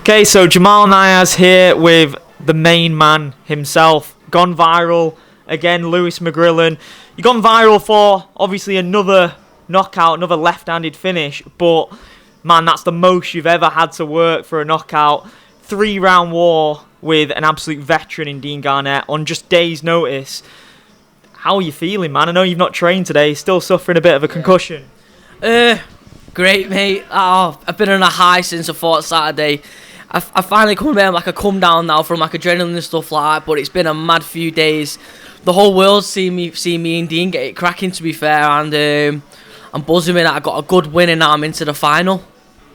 Okay, so Jamal Niaz here with the main man himself. Gone viral again, Lewis Mcgrillen. You've gone viral for obviously another knockout, another left-handed finish, but man, that's the most you've ever had to work for a knockout. 3-round war with an absolute veteran in Dean Garnett on just days' notice. How are you feeling, man? I know you've not trained today, still suffering a bit of a concussion. Great, mate. Oh, I've been on a high since I fought Saturday. I finally come down, like I come down now from like adrenaline and stuff like that, but it's been a mad few days. The whole world's seen me and Dean get it cracking, to be fair, and I'm buzzing that I got a good win and now I'm into the final.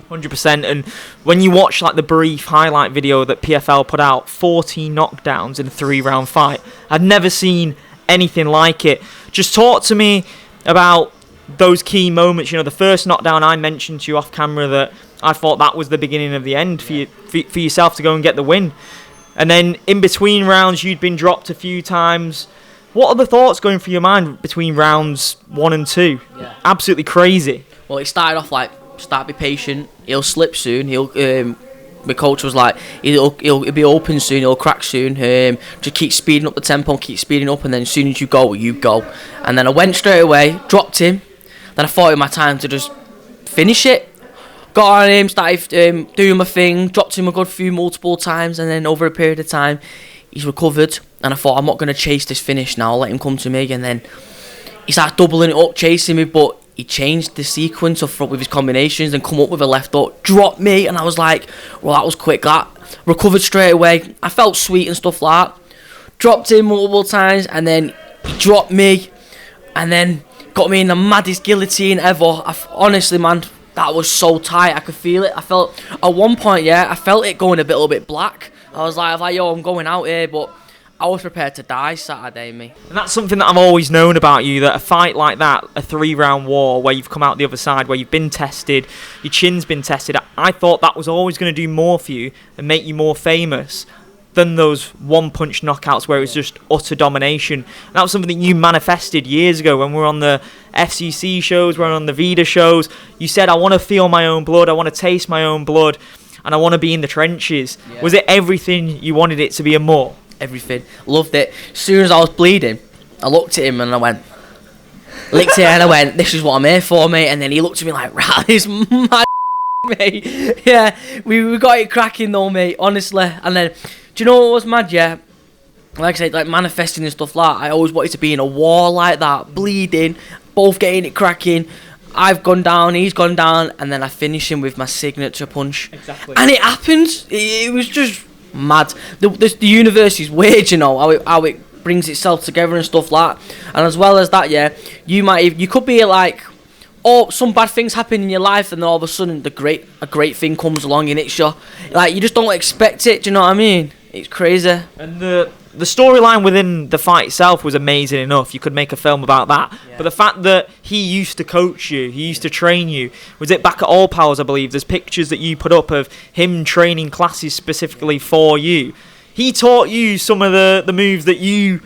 100%. And when you watch like the brief highlight video that PFL put out, 14 knockdowns in a 3-round fight, I'd never seen anything like it. Just talk to me about those key moments. You know, the first knockdown, I mentioned to you off camera that I thought that was the beginning of the end for you, for yourself to go and get the win. And then in between rounds, you'd been dropped a few times. What are the thoughts going through your mind between rounds 1 and 2? Yeah. Absolutely crazy. Well, it started off like, start be patient. He'll slip soon. My coach was like, he'll be open soon. He'll crack soon. Just keep speeding up the tempo, keep speeding up, and then as soon as you go, you go. And then I went straight away, dropped him. Then I thought it was my time to just finish it. Got on him, started doing my thing, dropped him a good few multiple times, and then over a period of time, he's recovered. And I thought, I'm not going to chase this finish now, I'll let him come to me. And then he started doubling it up, chasing me, but he changed the sequence with his combinations and come up with a left hook, dropped me, and I was like, well, that was quick, that. Recovered straight away. I felt sweet and stuff like that. Dropped him multiple times, and then he dropped me, and then got me in the maddest guillotine ever. Honestly, man, that was so tight. I could feel it. I felt, at one point, I felt it going a little bit black. I was like, yo, I'm going out here, but I was prepared to die Saturday, me. And that's something that I've always known about you, that a fight like that, a 3-round war, where you've come out the other side, where you've been tested, your chin's been tested, I thought that was always going to do more for you and make you more famous than those one-punch knockouts where it was just utter domination. And that was something that you manifested years ago when we were on the FCC shows, we were on the Vida shows. You said, I want to feel my own blood, I want to taste my own blood, and I want to be in the trenches. Yeah. Was it everything you wanted it to be and more? Everything. Loved it. As soon as I was bleeding, I looked at him and I went, licked it and I went, this is what I'm here for, mate. And then he looked at me like, right, this mad mate. Yeah, we got it cracking though, mate, honestly. And then, do you know what was mad, yeah? Like I said, like manifesting and stuff like that, I always wanted to be in a war like that, bleeding, both getting it cracking. I've gone down, he's gone down, and then I finish him with my signature punch. Exactly. And it happened. It was just mad. The universe is weird, you know, how it brings itself together and stuff like that. And as well as that, yeah, you could be like, oh, some bad things happen in your life, and then all of a sudden a great thing comes along and it's you. Like, you just don't expect it. Do you know what I mean? It's crazy. And the storyline within the fight itself was amazing enough. You could make a film about that. Yeah. But the fact that he used to coach you, he used to train you, was it back at All Powers, I believe? There's pictures that you put up of him training classes specifically for you. He taught you some of the moves that you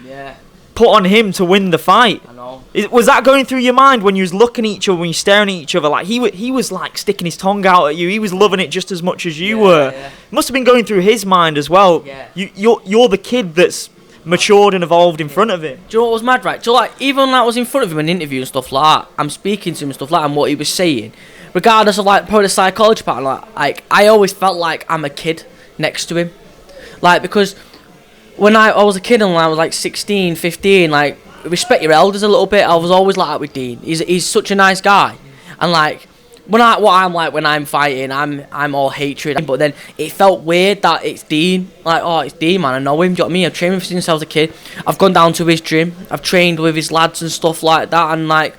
put on him to win the fight. I know. Was that going through your mind when you was looking at each other, when you were staring at each other? Like he was like sticking his tongue out at you. He was loving it just as much as you were. Yeah. It must have been going through his mind as well. Yeah. You're the kid that's matured and evolved in front of him. Do you know what was mad, right? So like, even when I was in front of him in an interview and stuff like that, I'm speaking to him and stuff like that, and what he was saying, regardless of like probably the psychology part, like I always felt like I'm a kid next to him, like, because when I was a kid and when I was like 16, 15, like, respect your elders a little bit. I was always like that with Dean. He's such a nice guy, and like what I'm like when I'm fighting, I'm all hatred. But then it felt weird that it's Dean. Like, oh, it's Dean, man. I know him. Do you know what I mean? I've trained with him since I was a kid. I've gone down to his gym. I've trained with his lads and stuff like that. And like,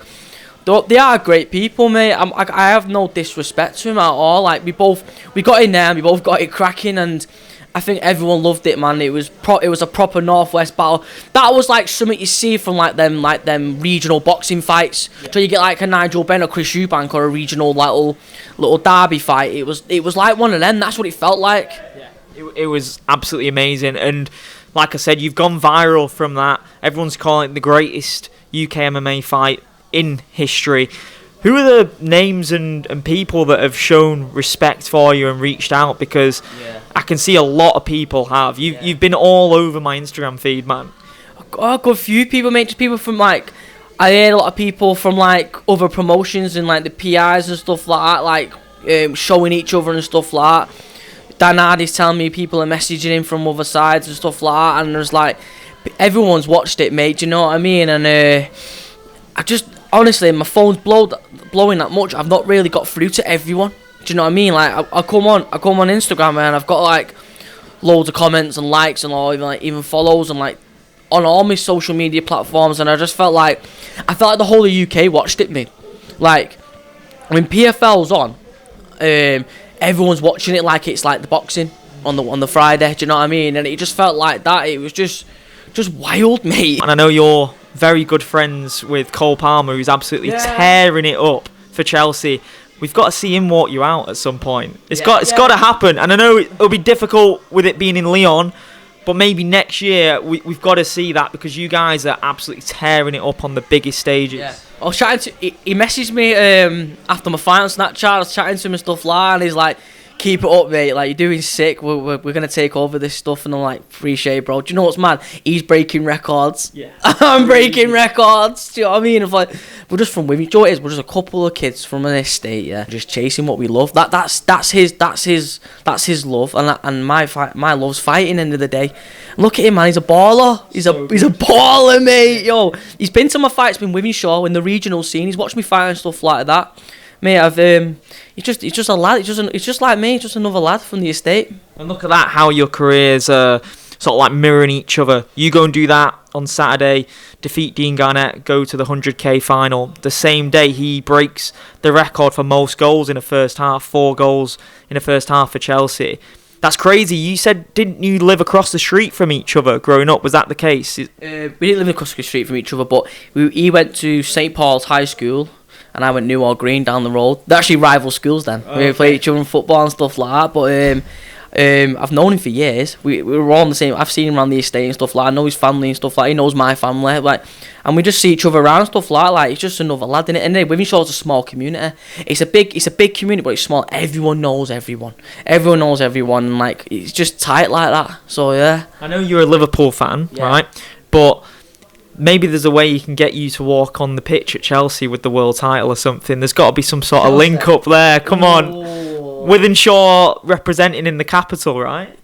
they are great people, mate. I have no disrespect to him at all. Like, we got in there and we both got it cracking, and I think everyone loved it, man. It was a proper Northwest battle. That was like something you see from like them regional boxing fights. Yeah. So you get like a Nigel Benn or Chris Eubank or a regional like little derby fight. It was like one of them. That's what it felt like. Yeah, it was absolutely amazing. And like I said, you've gone viral from that. Everyone's calling it the greatest UK MMA fight in history. Who are the names and people that have shown respect for you and reached out? Because I can see a lot of people have. You've been all over my Instagram feed, man. I got a few people, mate. Just people from like, I heard a lot of people from like other promotions and like the PIs and stuff like that, like showing each other and stuff like that. Dan Hardy's telling me people are messaging him from other sides and stuff like that, and there's like, everyone's watched it, mate. Do you know what I mean? And I just, honestly, my phone's blowing that much. I've not really got through to everyone. Do you know what I mean? Like, I come on Instagram and I've got like loads of comments and likes and all, even follows and like on all my social media platforms, and I felt like the whole of UK watched it, mate. Like when PFL's on, everyone's watching it like it's like the boxing on the Friday. Do you know what I mean? And it just felt like that. It was just wild, mate. And I know you're very good friends with Cole Palmer, who's absolutely tearing it up for Chelsea. We've got to see him walk you out at some point. It's got to happen. And I know it'll be difficult with it being in Lyon, but maybe next year we've got to see that, because you guys are absolutely tearing it up on the biggest stages. Yeah. I was chatting to he messaged me after my fight on Snapchat. I was chatting to him and stuff like that, and he's like, keep it up, mate, like, you're doing sick, we're gonna take over this stuff. And I'm like, appreciate it, bro. Do you know what's mad? He's breaking records. I'm breaking records. Do you know what I mean? If like, we're just from women. Do you know what it is? We're just a couple of kids from an estate, just chasing what we love. That's his love, and my love's fighting. End of the day, look at him, man. He's a baller. He's a baller, mate. Yo, he's been to my fights, been with me, Shaw, in the regional scene. He's watched me fight and stuff like that. Mate, he's just a lad. He's just like me, just another lad from the estate. And look at that, how your careers are sort of like mirroring each other. You go and do that on Saturday, defeat Dean Garnett, go to the 100k final. The same day, he breaks the record for most goals in a first half, 4 goals in a first half for Chelsea. That's crazy. You said, didn't you live across the street from each other growing up? Was that the case? We didn't live across the street from each other, but he went to St Paul's High School, and I went Newhall Green down the road. They're actually rival schools then. We played each other in football and stuff like that. But I've known him for years. We were all on the same. I've seen him around the estate and stuff like that. I know his family and stuff like that. He knows my family. Like, and we just see each other around and stuff like that. Like, he's just another lad in it. And then Wivenshaw a small community. It's a big community, but it's small. Everyone knows everyone. Everyone knows everyone. And like, it's just tight like that. So yeah. I know you're a Liverpool fan, right? But maybe there's a way you can get you to walk on the pitch at Chelsea with the world title or something. There's got to be some sort of link up there. Come on. Withenshaw representing in the capital, right?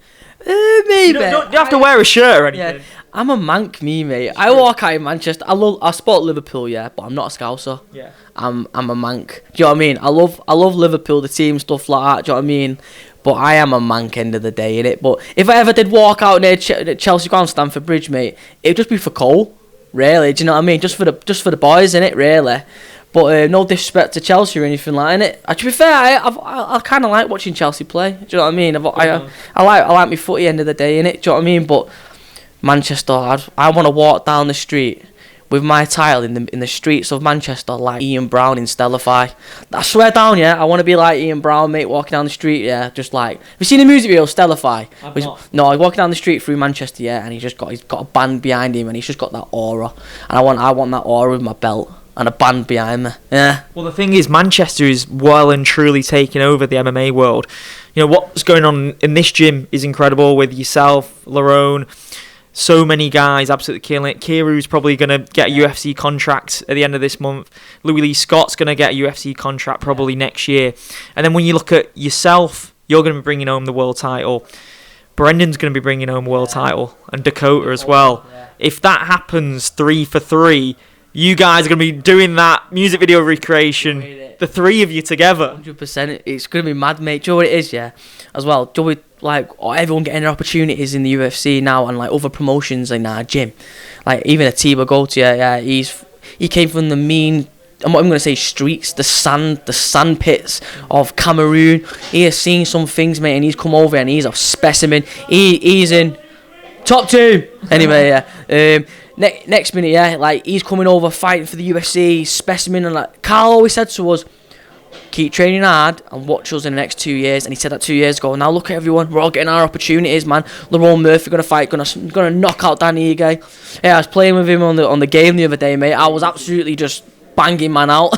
Maybe. You don't have to wear a shirt or anything. Yeah, I'm a mank, mate. I walk out in Manchester. I support Liverpool, but I'm not a Scouser. Yeah. I'm a mank. Do you know what I mean? I love Liverpool, the team, stuff like that. Do you know what I mean? But I am a mank end of the day, innit? But if I ever did walk out near Chelsea ground, Stamford Bridge, mate, it'd just be for Cole. Really, do you know what I mean? Just for the boys, innit? Really, but no disrespect to Chelsea or anything like that. To be fair, I kind of like watching Chelsea play. Do you know what I mean? I like my footy end of the day, innit? Do you know what I mean? But Manchester, I want to walk down the street with my title in the streets of Manchester like Ian Brown in Stellify. I swear down, I want to be like Ian Brown, mate, walking down the street, just like. Have you seen the music video Stellify? No, he's walking down the street through Manchester, and he's got a band behind him, and he's just got that aura, and I want that aura with my belt and a band behind me. Yeah. Well, the thing is, Manchester is well and truly taking over the MMA world. You know what's going on in this gym is incredible with yourself, Lerone. So many guys absolutely killing it. Kiru's probably going to get a UFC contract at the end of this month. Louis Lee Scott's going to get a UFC contract probably next year. And then when you look at yourself, you're going to be bringing home the world title. Brendan's going to be bringing home a world title. And Dakota as well. Yeah. If that happens 3 for 3, you guys are going to be doing that music video recreation. The 3 of you together. 100%. It's going to be mad, mate. Do you know what it is, as well? Do we, like, everyone getting their opportunities in the UFC now, and like other promotions in our gym, like even Atiba Gauthier, he came from the mean, I'm going to say streets, the sand pits of Cameroon. He has seen some things, mate, and he's come over and he's a specimen. He's in top 2 anyway. Next minute, like he's coming over fighting for the UFC, specimen, and like Carl always said to us, keep training hard and watch us in the next 2 years. And he said that 2 years ago. Now look at everyone, we're all getting our opportunities, man. Lerone Murphy gonna fight, gonna knock out Danny Ige. I was playing with him on the game the other day, mate. I was absolutely just banging man out.